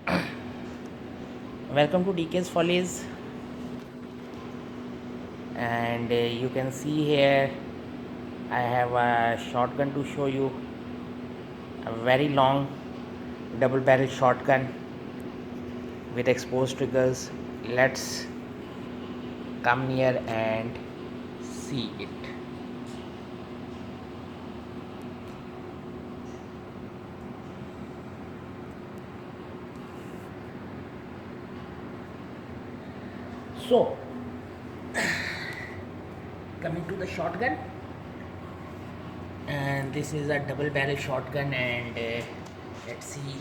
Welcome to DK's Follies, and you can see here I have a shotgun to show you, a very long double barrel shotgun with exposed triggers. Let's come near and see it. So, coming to the shotgun, and this is a double barrel shotgun, and let's see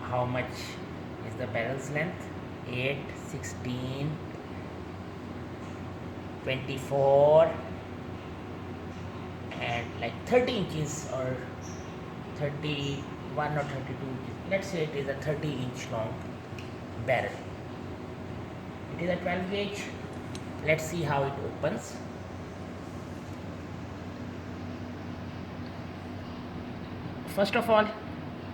how much is the barrel's length. 8, 16, 24, and like 30 inches or 31 or 32 inches. Let's say it is a 30-inch long barrel. It is a 12 gauge. Let's see how it opens. First of all,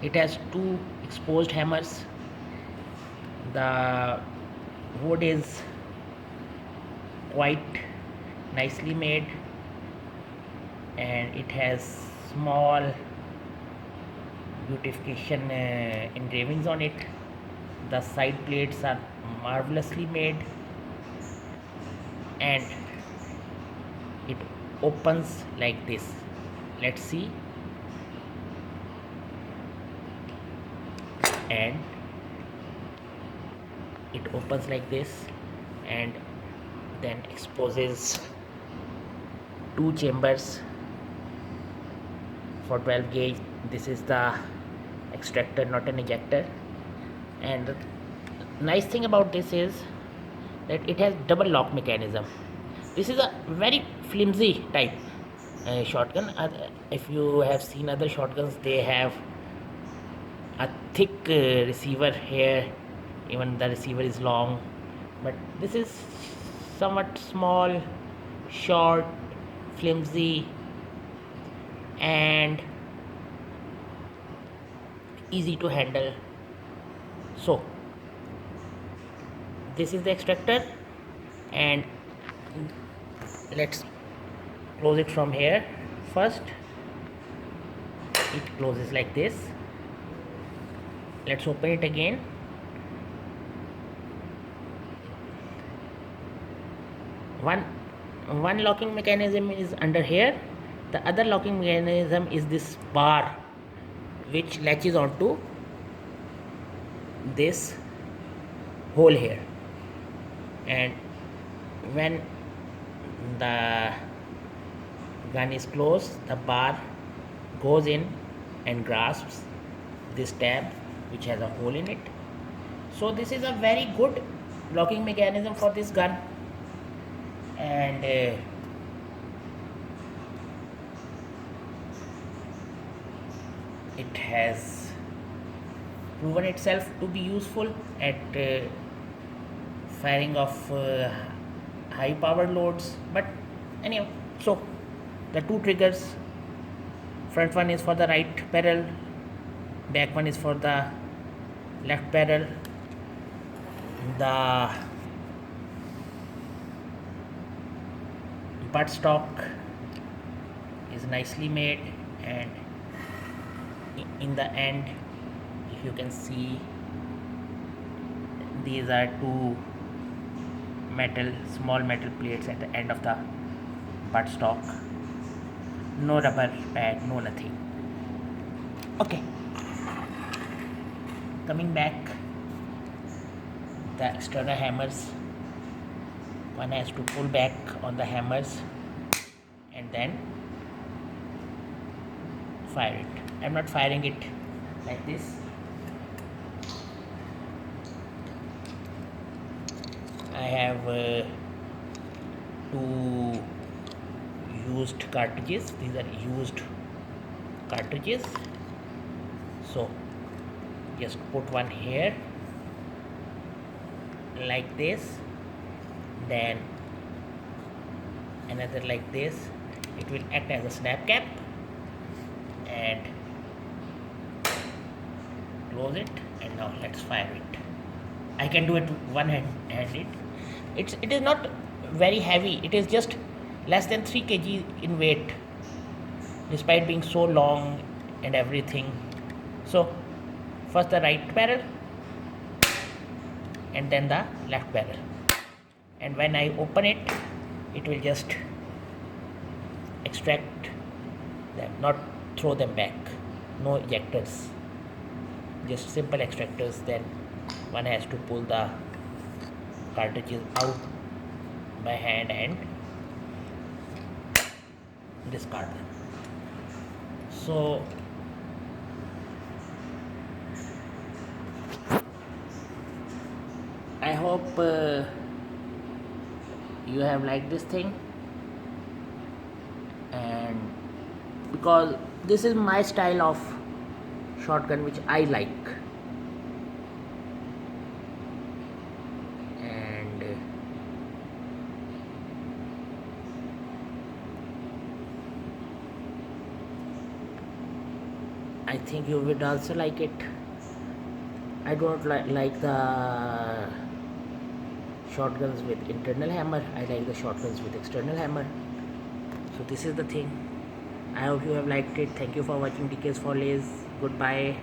it has two exposed hammers. The wood is quite nicely made, and it has small beautification engravings on it. The side plates are marvelously made, and it opens like this. Let's see. And it opens like this, and then exposes two chambers for 12 gauge. This is the extractor, not an ejector. And the nice thing about this is that it has double lock mechanism. This is a very flimsy type shotgun. If you have seen other shotguns, they have a thick receiver here, even the receiver is long, but this is somewhat small, short, flimsy, and easy to handle. So this is the extractor, and let's close it from here. First, it closes like this. Let's open it again. One locking mechanism is under here. The other locking mechanism is this bar, which latches onto this hole here, and when the gun is closed, the bar goes in and grasps this tab, which has a hole in it. So this is a very good locking mechanism for this gun, and it has proven itself to be useful at firing of high power loads. But anyhow, so the two triggers, front one is for the right barrel, back one is for the left barrel. The buttstock is nicely made, and in the end, if you can see, these are two small metal plates at the end of the buttstock. No rubber pad, no nothing. Okay, coming back, the external hammers, one has to pull back on the hammers and then fire it. I'm not firing it like this. I have two used cartridges. These are used cartridges. So just put one here like this, then another like this. It will act as a snap cap, and close it, and Now let's fire it. I can do it one-handed. It is not very heavy. It is just less than 3 kg in weight, despite being so long and everything. So first the right barrel and then the left barrel. And when I open it, it will just extract them, not throw them back. No ejectors, just simple extractors. Then one has to pull the cartridges out by hand and discard them. So I hope you have liked this thing, and because this is my style of shotgun which I like, and I think you would also like it. I don't like the shotguns with internal hammer. I like the shotguns with external hammer. So this is the thing. I hope you have liked it. Thank you for watching DK's Follies. Goodbye.